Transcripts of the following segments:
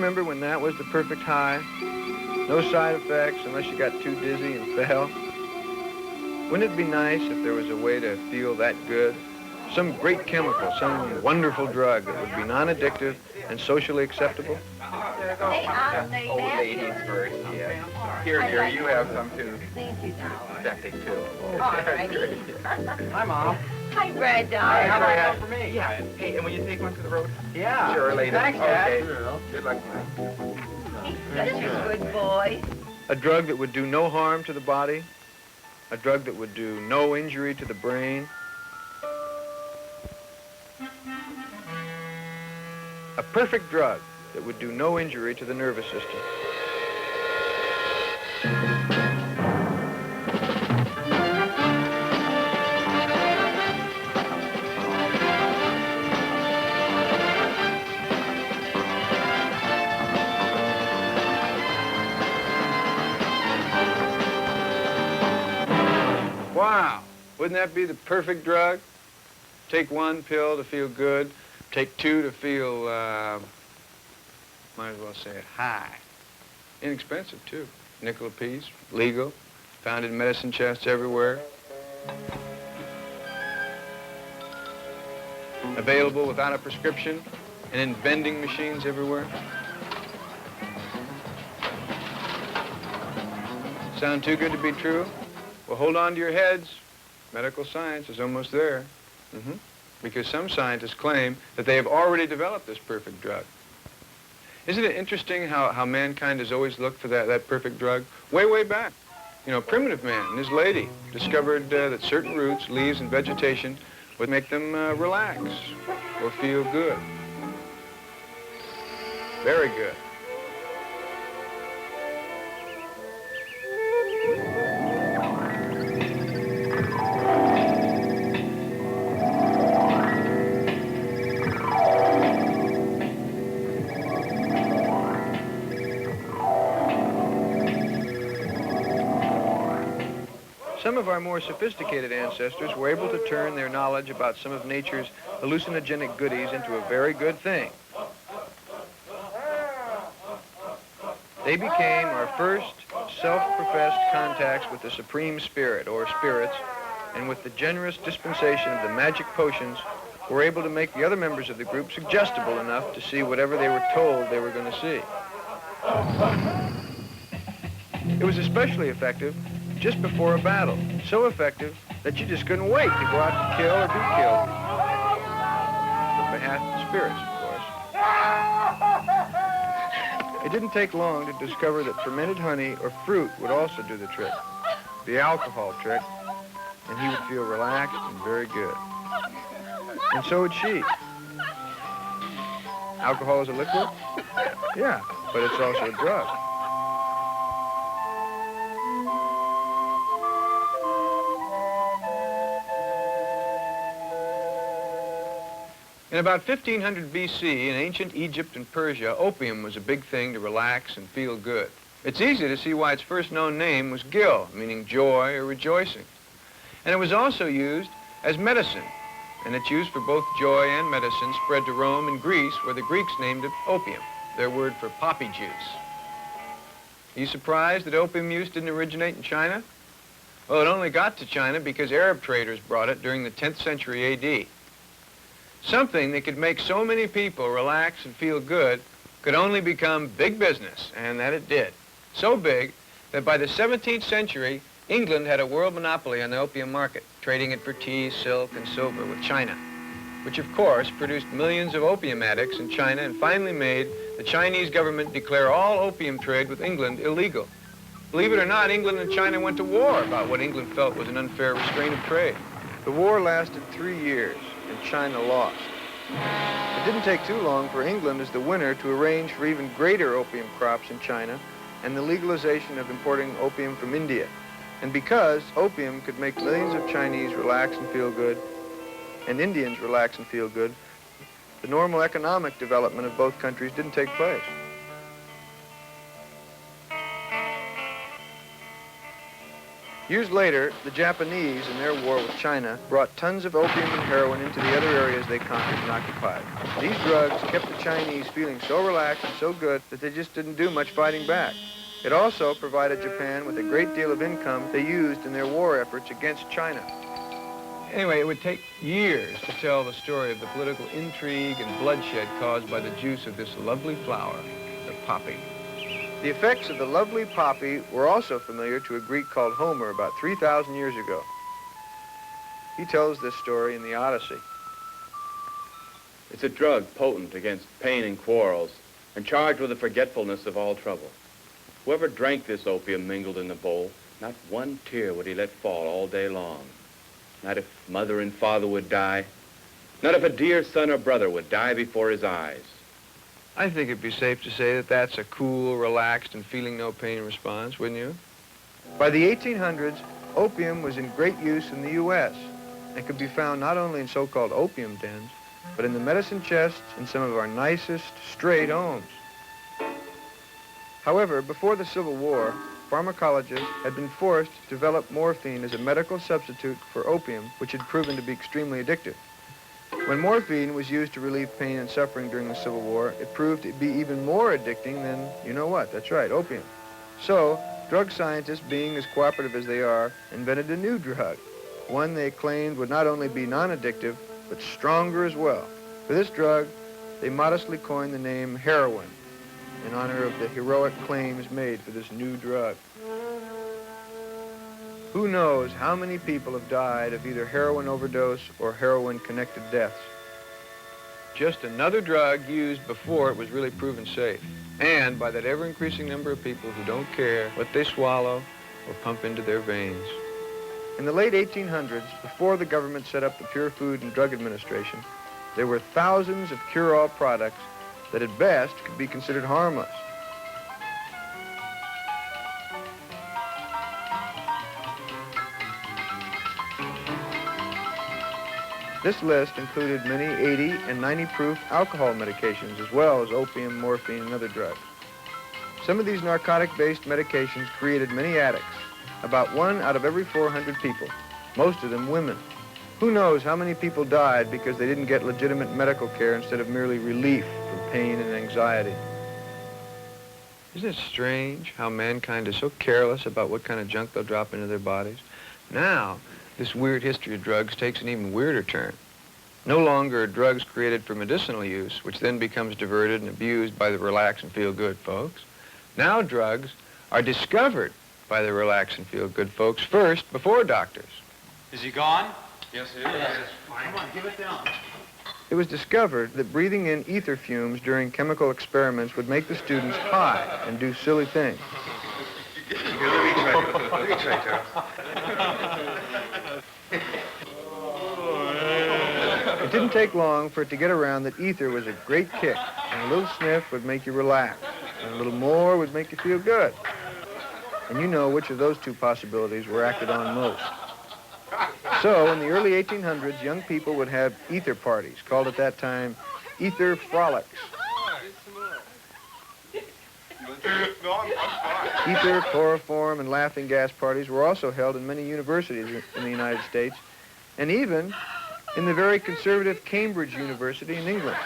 remember when that was the perfect high? No side effects unless you got too dizzy and fell. Wouldn't it be nice if there was a way to feel that good? Some great chemical, some wonderful drug that would be non-addictive and socially acceptable? Old ladies first, yeah. Here, you have some too. Thank you, darling. Septic too. All righty. Hi, Mom. Hi, Brad, Hi, darling. how about for me? Yeah. Hey, and will you take one to the road? Yeah. Sure, later. Thanks, Dad. Okay. Good luck. He's such a good boy. A drug that would do no harm to the body? A drug that would do no injury to the brain? A perfect drug that would do no injury to the nervous system. Wow, wouldn't that be the perfect drug? Take one pill to feel good, take two to feel, might as well say it, high. Inexpensive, too. Nickel apiece, legal, found in medicine chests everywhere. Available without a prescription and in vending machines everywhere. Sound too good to be true? Well, hold on to your heads. Medical science is almost there. Because some scientists claim that they have already developed this perfect drug. Isn't it interesting how mankind has always looked for that perfect drug? Way, way back. You know, primitive man and his lady discovered that certain roots, leaves, and vegetation would make them relax or feel good. Very good. Some of our more sophisticated ancestors were able to turn their knowledge about some of nature's hallucinogenic goodies into a very good thing. They became our first self-professed contacts with the Supreme Spirit, or spirits, and with the generous dispensation of the magic potions, were able to make the other members of the group suggestible enough to see whatever they were told they were going to see. It was especially effective just before a battle, so effective that you just couldn't wait to go out to kill or be killed. On behalf of the spirits, of course. It didn't take long to discover that fermented honey or fruit would also do the trick, the alcohol trick, and he would feel relaxed and very good. And so would she. Alcohol is a liquid? Yeah, but it's also a drug. In about 1500 BC, in ancient Egypt and Persia, opium was a big thing to relax and feel good. It's easy to see why its first known name was gil, meaning joy or rejoicing. And it was also used as medicine, and its use for both joy and medicine spread to Rome and Greece, where the Greeks named it opium, their word for poppy juice. Are you surprised that opium use didn't originate in China? Well, it only got to China because Arab traders brought it during the 10th century AD. Something that could make so many people relax and feel good could only become big business, and that it did. So big that by the 17th century, England had a world monopoly on the opium market, trading it for tea, silk, and silver with China, which of course produced millions of opium addicts in China and finally made the Chinese government declare all opium trade with England illegal. Believe it or not, England and China went to war about what England felt was an unfair restraint of trade. The war lasted 3 years, and China lost. It didn't take too long for England as the winner to arrange for even greater opium crops in China and the legalization of importing opium from India. And because opium could make millions of Chinese relax and feel good, and Indians relax and feel good, the normal economic development of both countries didn't take place. Years later, the Japanese, in their war with China, brought tons of opium and heroin into the other areas they conquered and occupied. These drugs kept the Chinese feeling so relaxed and so good that they just didn't do much fighting back. It also provided Japan with a great deal of income they used in their war efforts against China. Anyway, it would take years to tell the story of the political intrigue and bloodshed caused by the juice of this lovely flower, the poppy. The effects of the lovely poppy were also familiar to a Greek called Homer about 3,000 years ago. He tells this story in the Odyssey. It's a drug potent against pain and quarrels and charged with the forgetfulness of all trouble. Whoever drank this opium mingled in the bowl, not one tear would he let fall all day long. Not if mother and father would die, not if a dear son or brother would die before his eyes. I think it'd be safe to say that that's a cool, relaxed, and feeling no pain response, wouldn't you? By the 1800s, opium was in great use in the U.S. and could be found not only in so-called opium dens, but in the medicine chests in some of our nicest, straight homes. However, before the Civil War, pharmacologists had been forced to develop morphine as a medical substitute for opium, which had proven to be extremely addictive. When morphine was used to relieve pain and suffering during the Civil War, it proved to be even more addicting than, you know what, that's right, opium. So, drug scientists, being as cooperative as they are, invented a new drug, one they claimed would not only be non-addictive, but stronger as well. For this drug, they modestly coined the name heroin, in honor of the heroic claims made for this new drug. Who knows how many people have died of either heroin overdose or heroin-connected deaths? Just another drug used before it was really proven safe, and by that ever-increasing number of people who don't care what they swallow or pump into their veins. In the late 1800s, before the government set up the Pure Food and Drug Administration, there were thousands of cure-all products that at best could be considered harmless. This list included many 80 and 90 proof alcohol medications, as well as opium, morphine, and other drugs. Some of these narcotic-based medications created many addicts, about 1 out of every 400 people, most of them women. Who knows how many people died because they didn't get legitimate medical care instead of merely relief from pain and anxiety. Isn't it strange how mankind is so careless about what kind of junk they'll drop into their bodies? Now, this weird history of drugs takes an even weirder turn. No longer are drugs created for medicinal use, which then becomes diverted and abused by the relax and feel good folks. Now drugs are discovered by the relax and feel good folks first, before doctors. Is he gone? Yes, it is. Come on, give it down. It was discovered that breathing in ether fumes during chemical experiments would make the students high and do silly things. Let me try, Charles. It didn't take long for it to get around that ether was a great kick, and a little sniff would make you relax, and a little more would make you feel good. And you know which of those two possibilities were acted on most. So, in the early 1800s, young people would have ether parties, called at that time ether frolics. Ether, chloroform, and laughing gas parties were also held in many universities in the United States, and even in the very conservative Cambridge University in England.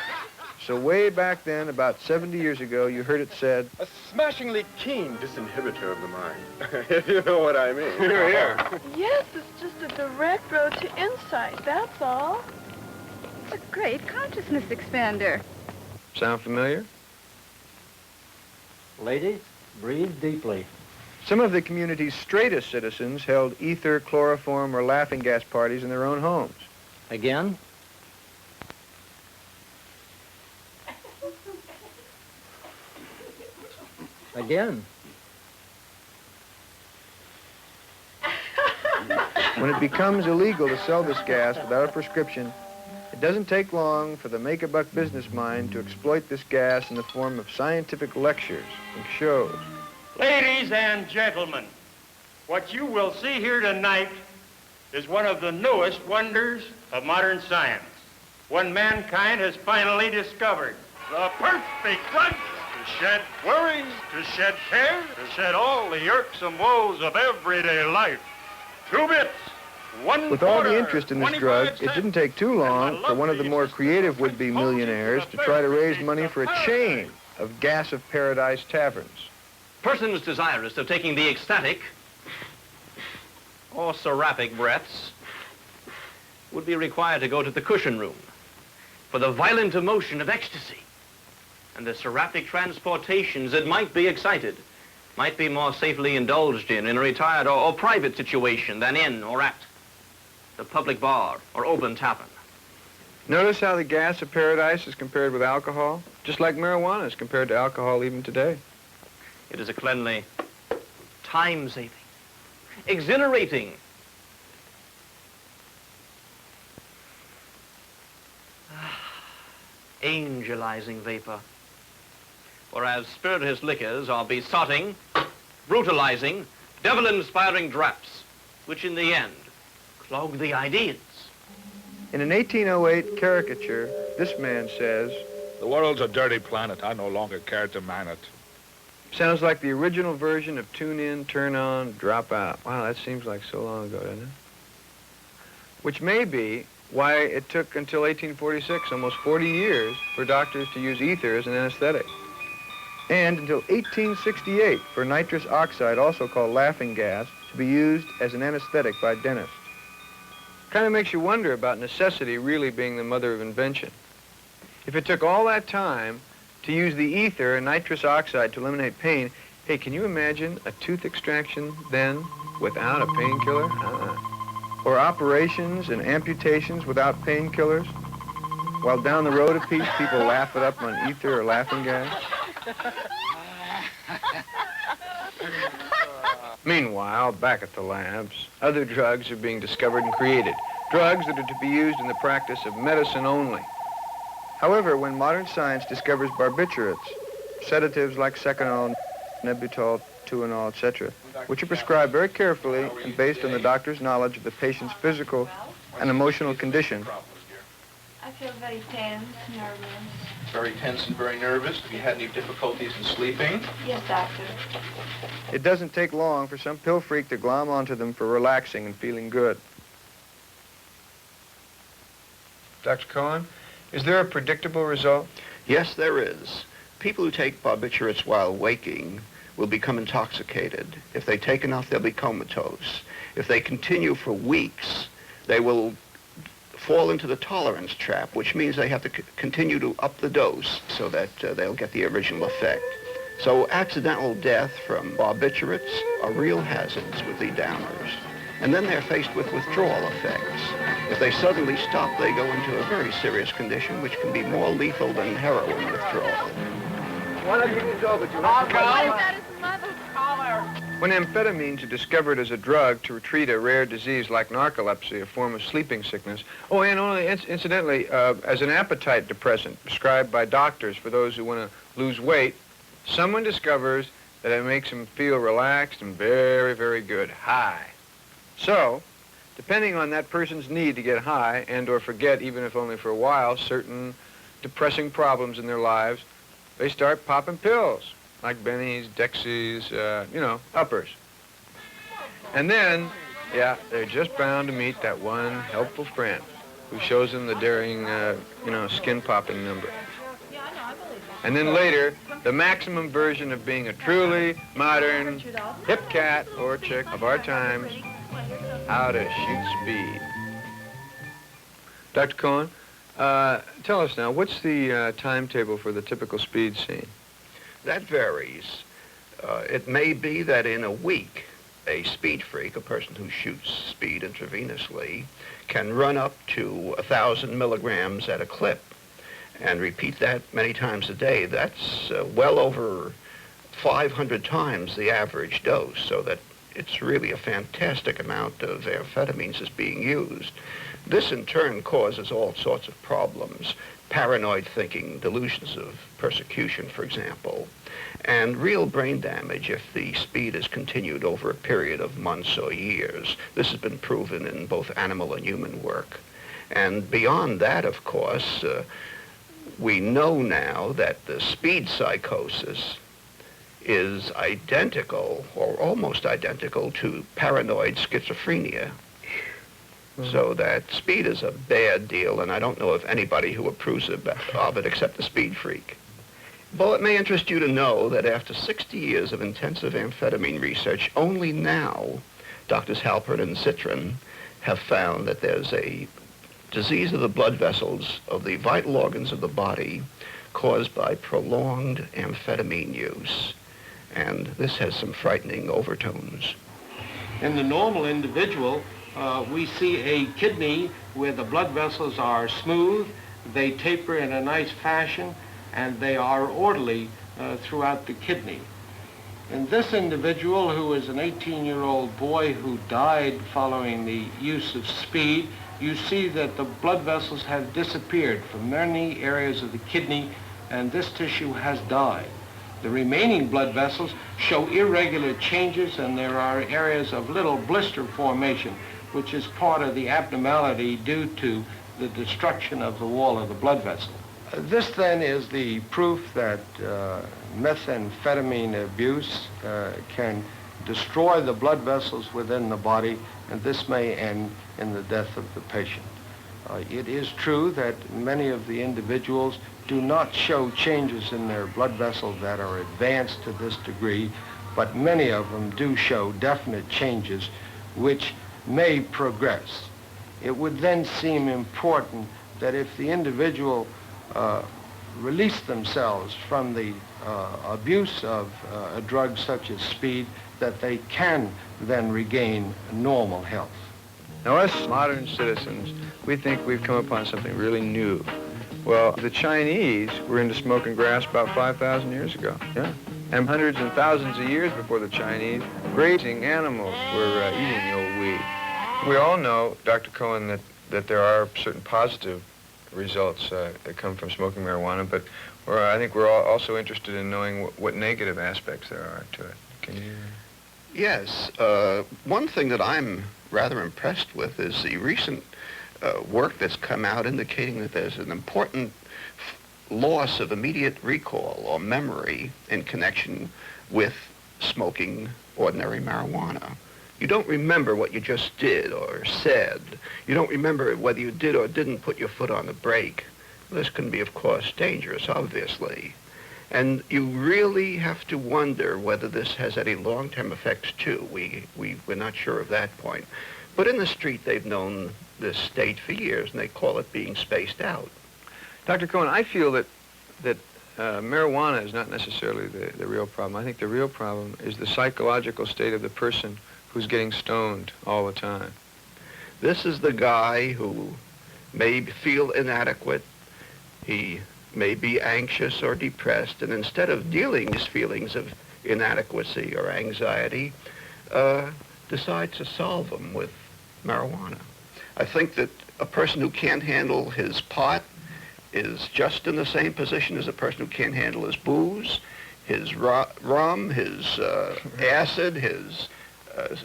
So way back then, about 70 years ago, you heard it said, a smashingly keen disinhibitor of the mind. If you know what I mean. Hear, hear. Yes, it's just a direct road to insight, that's all. It's a great consciousness expander. Sound familiar? Ladies, breathe deeply. Some of the community's straightest citizens held ether, chloroform, or laughing gas parties in their own homes. Again? Again. When it becomes illegal to sell this gas without a prescription, it doesn't take long for the make-a-buck business mind to exploit this gas in the form of scientific lectures and shows. Ladies and gentlemen, what you will see here tonight is one of the newest wonders of modern science. One mankind has finally discovered the perfect drug to shed worries, to shed care, to shed all the irksome woes of everyday life. 2 bits. 1 With all the quarter, interest in this 25 drug, it cents. didn't take too long for one of the more creative would-be millionaires to try to raise money for a chain of gas of paradise taverns. Persons desirous of taking the ecstatic or seraphic breaths would be required to go to the cushion room for the violent emotion of ecstasy and the seraphic transportations that might be excited, might be more safely indulged in a retired or private situation than in or at the public bar or open tavern. Notice how the gas of paradise is compared with alcohol, just like marijuana is compared to alcohol even today. It is a cleanly, time-saving, exhilarating, angelizing vapor, whereas spirituous liquors are besotting, brutalizing, devil-inspiring draughts, which in the end clog the ideas. In an 1808 caricature, this man says, "The world's a dirty planet. I no longer care to man it." sounds like the original version of tune in, turn on, drop out. Wow, that seems like so long ago, doesn't it? Which may be why it took until 1846, almost 40 years, for doctors to use ether as an anesthetic. And until 1868 for nitrous oxide, also called laughing gas, to be used as an anesthetic by dentists. Kind of makes you wonder about necessity really being the mother of invention. If it took all that time to use the ether and nitrous oxide to eliminate pain, hey, can you imagine a tooth extraction then without a painkiller? Or operations and amputations without painkillers? While down the road a piece, people laugh it up on ether or laughing gas? Meanwhile, back at the labs, other drugs are being discovered and created. Drugs that are to be used in the practice of medicine only. However, when modern science discovers barbiturates, sedatives like Seconal, Nebutol, Tuinol, etc., which are prescribed very carefully and based on the doctor's knowledge of the patient's physical and emotional condition. I feel very tense, nervous. Very tense and very nervous. Have you had any difficulties in sleeping? Yes, doctor. It doesn't take long for some pill freak to glom onto them for relaxing and feeling good. Dr. Cohen, is there a predictable result? Yes, there is. People who take barbiturates while waking will become intoxicated. If they take enough, they'll be comatose. If they continue for weeks, they will fall into the tolerance trap, which means they have to continue to up the dose so that they'll get the original effect. So accidental death from barbiturates are real hazards with the downers. And then they're faced with withdrawal effects. If they suddenly stop, they go into a very serious condition, which can be more lethal than heroin withdrawal. When amphetamines are discovered as a drug to treat a rare disease like narcolepsy, a form of sleeping sickness, oh, and only incidentally, as an appetite depressant prescribed by doctors for those who want to lose weight, someone discovers that it makes them feel relaxed and very, very good, high. So, depending on that person's need to get high and or forget, even if only for a while, certain depressing problems in their lives, they start popping pills, like Benny's, Dexy's, uppers. And then, yeah, they're just bound to meet that one helpful friend who shows them the daring, skin-popping number. And then later, the maximum version of being a truly modern hip cat or chick of our times, how to shoot speed. Dr. Cohen, tell us now, what's the timetable for the typical speed scene? That varies. It may be that in a week, a speed freak, a person who shoots speed intravenously, can run up to 1,000 milligrams at a clip and repeat that many times a day. That's well over 500 times the average dose, so that it's really a fantastic amount of amphetamines is being used. This in turn causes all sorts of problems. Paranoid thinking, delusions of persecution, for example, and real brain damage if the speed is continued over a period of months or years. This has been proven in both animal and human work. And beyond that, of course, we know now that the speed psychosis is identical, or almost identical, to paranoid schizophrenia. So that speed is a bad deal, and I don't know of anybody who approves of it except the speed freak. Well, it may interest you to know that after 60 years of intensive amphetamine research, only now Drs. Halpern and Citron have found that there's a disease of the blood vessels of the vital organs of the body caused by prolonged amphetamine use. And this has some frightening overtones. In the normal individual, we see a kidney where the blood vessels are smooth, they taper in a nice fashion, and they are orderly throughout the kidney. In this individual, who is an 18-year-old boy who died following the use of speed, you see that the blood vessels have disappeared from many areas of the kidney, and this tissue has died. The remaining blood vessels show irregular changes, and there are areas of little blister formation, which is part of the abnormality due to the destruction of the wall of the blood vessel. This then is the proof that methamphetamine abuse can destroy the blood vessels within the body, and this may end in the death of the patient. It is true that many of the individuals do not show changes in their blood vessels that are advanced to this degree, but many of them do show definite changes which may progress. It would then seem important that if the individual release themselves from the abuse of a drug such as speed, that they can then regain normal health. Now, us modern citizens, we think we've come upon something really new. Well, the Chinese were into smoking grass about 5,000 years ago, yeah. And hundreds and thousands of years before the Chinese, grazing animals were eating the old weed. We all know, Dr. Cohen, that there are certain positive results that come from smoking marijuana, but I think we're all also interested in knowing what negative aspects there are to it. Can you? Yes. One thing that I'm rather impressed with is the recent work that's come out indicating that there's an important loss of immediate recall or memory in connection with smoking ordinary marijuana. You don't remember what you just did or said. You don't remember whether you did or didn't put your foot on the brake. This can be, of course, dangerous, obviously. And you really have to wonder whether this has any long-term effects, too. We're not sure of that point. But in the street, they've known this state for years, and they call it being spaced out. Dr. Cohen, I feel that marijuana is not necessarily the real problem. I think the real problem is the psychological state of the person who's getting stoned all the time. This is the guy who may feel inadequate. He may be anxious or depressed, and instead of dealing with his feelings of inadequacy or anxiety, decides to solve them with marijuana. I think that a person who can't handle his pot is just in the same position as a person who can't handle his booze, his rum, his acid, his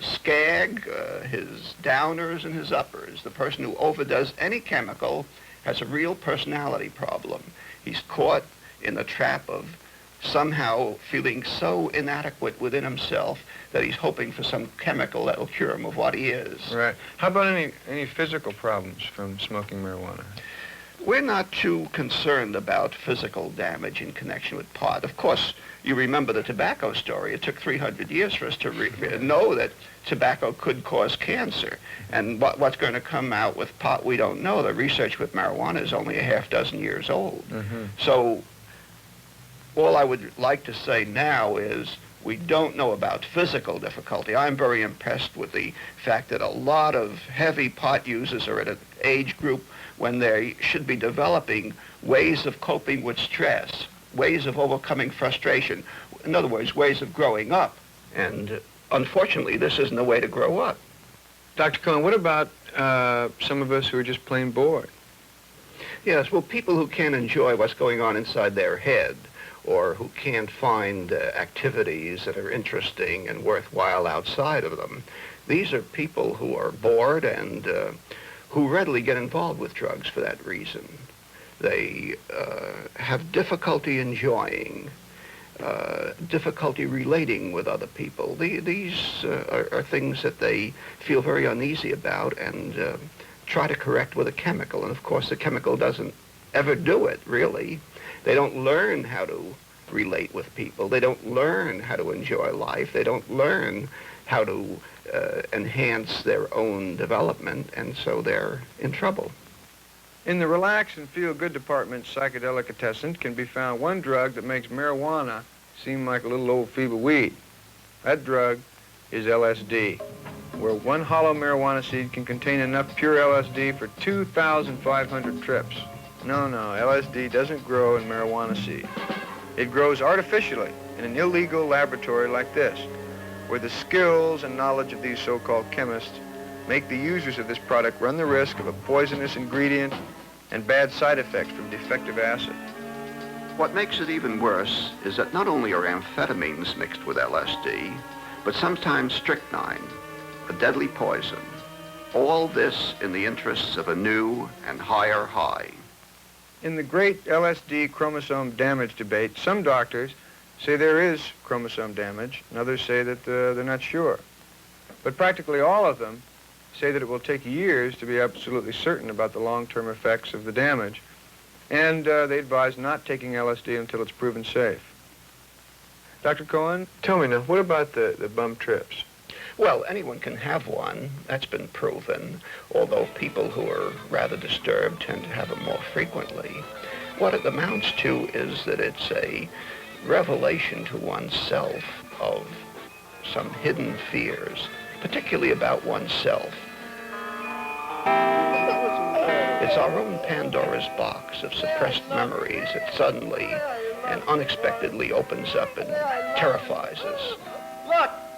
skag, his downers and his uppers. The person who overdoes any chemical has a real personality problem. He's caught in the trap of somehow feeling so inadequate within himself that he's hoping for some chemical that will cure him of what he is. Right. How about any physical problems from smoking marijuana? We're not too concerned about physical damage in connection with pot. Of course, you remember the tobacco story. It took 300 years for us to know that tobacco could cause cancer. And what's going to come out with pot, we don't know. The research with marijuana is only a half dozen years old. Mm-hmm. So all I would like to say now is we don't know about physical difficulty. I'm very impressed with the fact that a lot of heavy pot users are at an age group when they should be developing ways of coping with stress, ways of overcoming frustration. In other words, ways of growing up. And unfortunately, this isn't the way to grow up. Dr. Cohen, what about some of us who are just plain bored? Yes, well, people who can't enjoy what's going on inside their head, or who can't find activities that are interesting and worthwhile outside of them. These are people who are bored and who readily get involved with drugs for that reason. They have difficulty enjoying, difficulty relating with other people. These are things that they feel very uneasy about and try to correct with a chemical. And of course, the chemical doesn't ever do it, really. They don't learn how to relate with people. They don't learn how to enjoy life. They don't learn how to enhance their own development, and so they're in trouble. In the relax and feel good department, psychedelicatessen can be found one drug that makes marijuana seem like a little old feeble weed. That drug is LSD, where one hollow marijuana seed can contain enough pure LSD for 2,500 trips. No, LSD doesn't grow in marijuana seed. It grows artificially in an illegal laboratory like this, where the skills and knowledge of these so-called chemists make the users of this product run the risk of a poisonous ingredient and bad side effects from defective acid. What makes it even worse is that not only are amphetamines mixed with LSD, but sometimes strychnine, a deadly poison. All this in the interests of a new and higher high. In the great LSD chromosome damage debate, some doctors say there is chromosome damage, and others say that they're not sure. But practically all of them say that it will take years to be absolutely certain about the long-term effects of the damage, and they advise not taking LSD until it's proven safe. Dr. Cohen, tell me now, what about the bum trips? Well, anyone can have one. That's been proven, although people who are rather disturbed tend to have it more frequently. What it amounts to is that it's a revelation to oneself of some hidden fears, particularly about oneself. It's our own Pandora's box of suppressed memories that suddenly and unexpectedly opens up and terrifies us.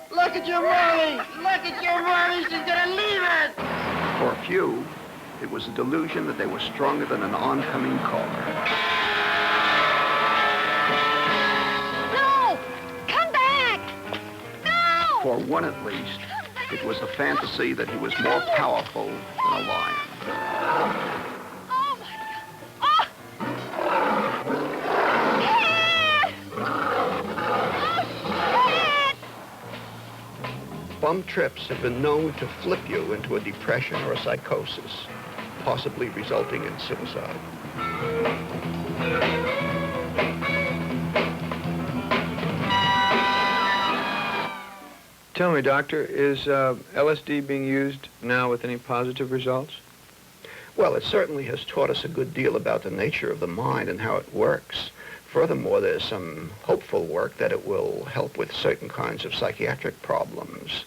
Look at your mommy! Look at your mommy! She's gonna leave us! For a few, it was a delusion that they were stronger than an oncoming car. No! Come back! No! For one at least, it was a fantasy that he was more powerful than a lion. Oh, my God! Bum trips have been known to flip you into a depression or a psychosis, possibly resulting in suicide. Tell me, Doctor, is LSD being used now with any positive results? Well, it certainly has taught us a good deal about the nature of the mind and how it works. Furthermore, there's some hopeful work that it will help with certain kinds of psychiatric problems.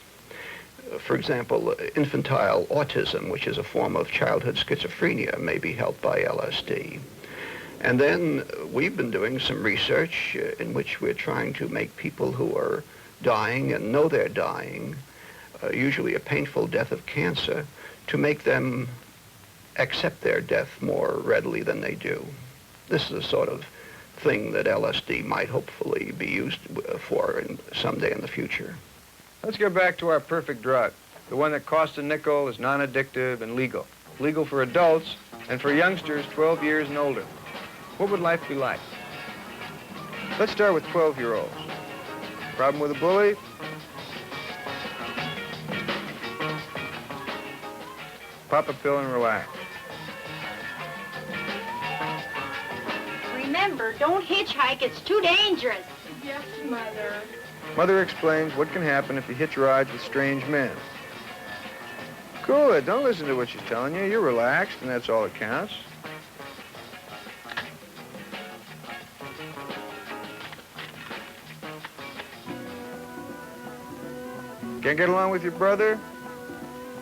For example, infantile autism, which is a form of childhood schizophrenia, may be helped by LSD. And then we've been doing some research in which we're trying to make people who are dying and know they're dying, usually a painful death of cancer, to make them accept their death more readily than they do. This is the sort of thing that LSD might hopefully be used for someday in the future. Let's get back to our perfect drug, the one that costs a nickel, is non-addictive and legal. Legal for adults and for youngsters 12 years and older. What would life be like? Let's start with 12-year-olds. Problem with a bully? Pop a pill and relax. Remember, don't hitchhike. It's too dangerous. Yes, Mother. Mother explains what can happen if you hitch rides with strange men. Cool it. Don't listen to what she's telling you. You're relaxed, and that's all that counts. Can't get along with your brother?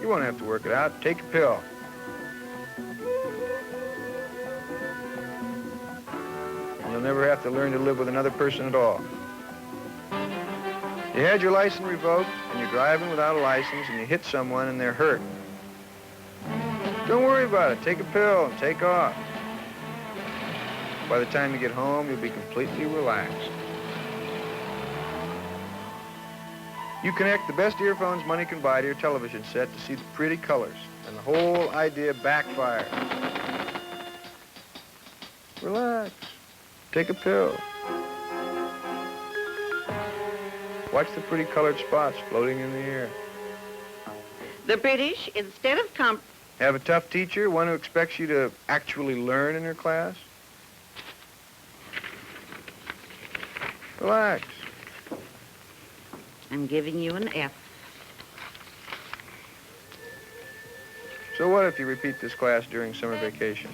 You won't have to work it out. Take a pill. And you'll never have to learn to live with another person at all. You had your license revoked, and you're driving without a license, and you hit someone, and they're hurt. Don't worry about it. Take a pill and take off. By the time you get home, you'll be completely relaxed. You connect the best earphones money can buy to your television set to see the pretty colors, and the whole idea backfires. Relax. Take a pill. Watch the pretty colored spots floating in the air. The British, instead of Have a tough teacher, one who expects you to actually learn in her class? Relax. I'm giving you an F. So what if you repeat this class during summer vacation?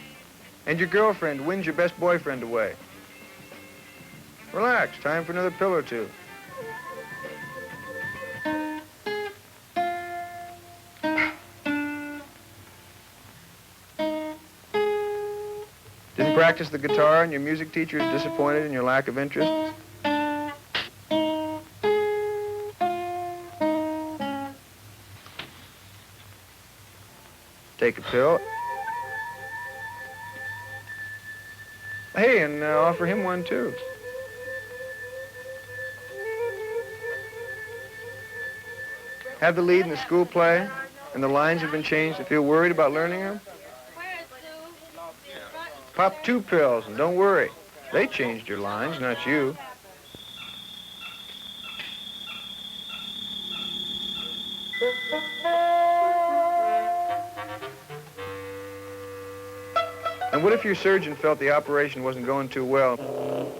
And your girlfriend wins your best boyfriend away? Relax, time for another pill or two. Didn't practice the guitar and your music teacher is disappointed in your lack of interest? Take a pill. Hey, and offer him one too. Have the lead in the school play, and the lines have been changed if you're worried about learning them? Pop 2 pills, and don't worry. They changed your lines, not you. And what if your surgeon felt the operation wasn't going too well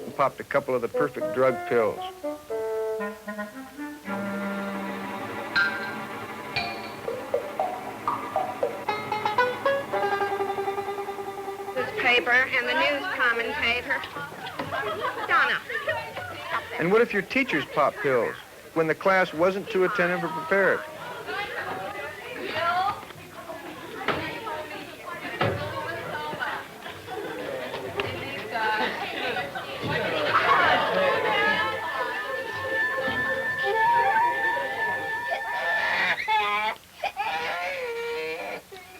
and popped a couple of the perfect drug pills? Newspaper and the news commentator. Donna. And what if your teachers popped pills when the class wasn't too attentive or prepared?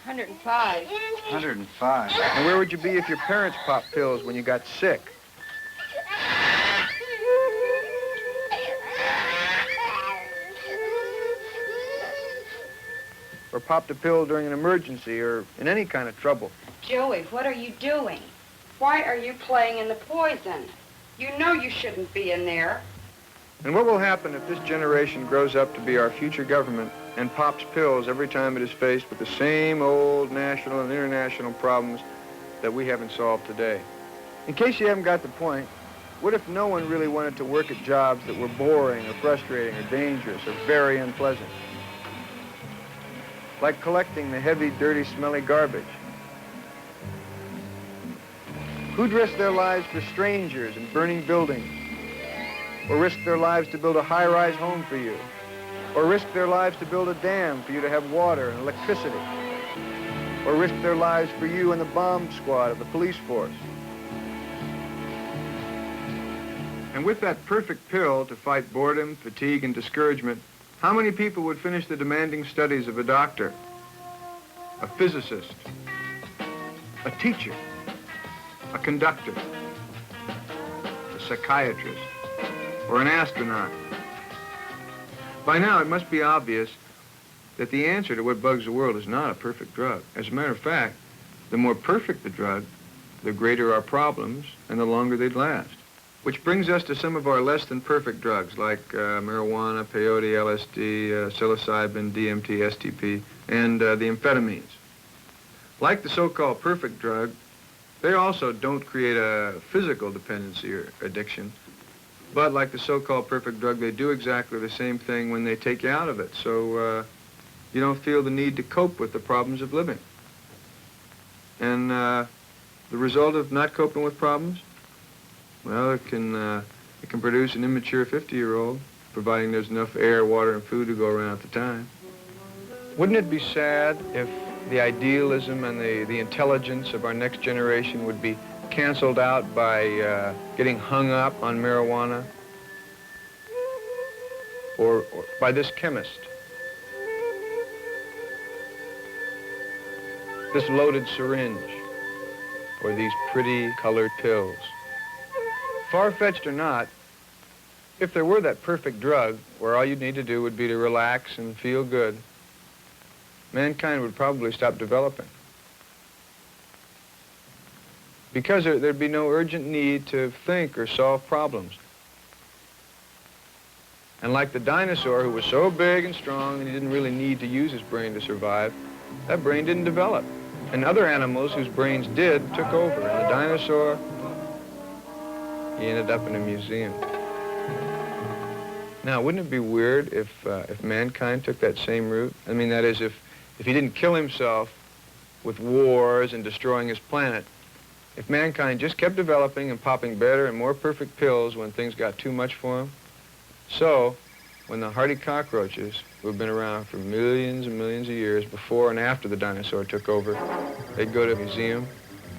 $105. 105. And where would you be if your parents popped pills when you got sick? Or popped a pill during an emergency or in any kind of trouble? Joey, what are you doing? Why are you playing in the poison? You know you shouldn't be in there. And what will happen if this generation grows up to be our future government and pops pills every time it is faced with the same old national and international problems that we haven't solved today? In case you haven't got the point, what if no one really wanted to work at jobs that were boring or frustrating or dangerous or very unpleasant? Like collecting the heavy, dirty, smelly garbage. Who'd risk their lives for strangers and burning buildings? Or risk their lives to build a high-rise home for you? Or risk their lives to build a dam for you to have water and electricity? Or risk their lives for you and the bomb squad of the police force? And with that perfect pill to fight boredom, fatigue, and discouragement, how many people would finish the demanding studies of a doctor, a physicist, a teacher, a conductor, a psychiatrist, or an astronaut? By now, it must be obvious that the answer to what bugs the world is not a perfect drug. As a matter of fact, the more perfect the drug, the greater our problems and the longer they'd last. Which brings us to some of our less than perfect drugs like marijuana, peyote, LSD, psilocybin, DMT, STP, and the amphetamines. Like the so-called perfect drug, they also don't create a physical dependency or addiction. But like the so-called perfect drug, they do exactly the same thing when they take you out of it. So you don't feel the need to cope with the problems of living. And the result of not coping with problems? Well, it can produce an immature 50-year-old, providing there's enough air, water, and food to go around at the time. Wouldn't it be sad if the idealism and the intelligence of our next generation would be canceled out by getting hung up on marijuana? Or by this chemist? This loaded syringe? Or these pretty colored pills? Far-fetched or not, if there were that perfect drug where all you'd need to do would be to relax and feel good, mankind would probably stop developing. Because there'd be no urgent need to think or solve problems. And like the dinosaur, who was so big and strong that he didn't really need to use his brain to survive, that brain didn't develop. And other animals whose brains did took over. And the dinosaur, he ended up in a museum. Now, wouldn't it be weird if mankind took that same route? I mean, that is, if he didn't kill himself with wars and destroying his planet, if mankind just kept developing and popping better and more perfect pills when things got too much for him. So, when the hardy cockroaches, who have been around for millions and millions of years before and after the dinosaur took over, they'd go to a museum,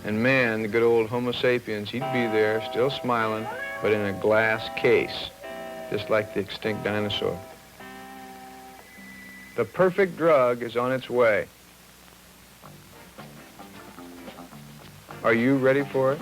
and man, the good old Homo sapiens, he'd be there, still smiling, but in a glass case, just like the extinct dinosaur. The perfect drug is on its way. Are you ready for it?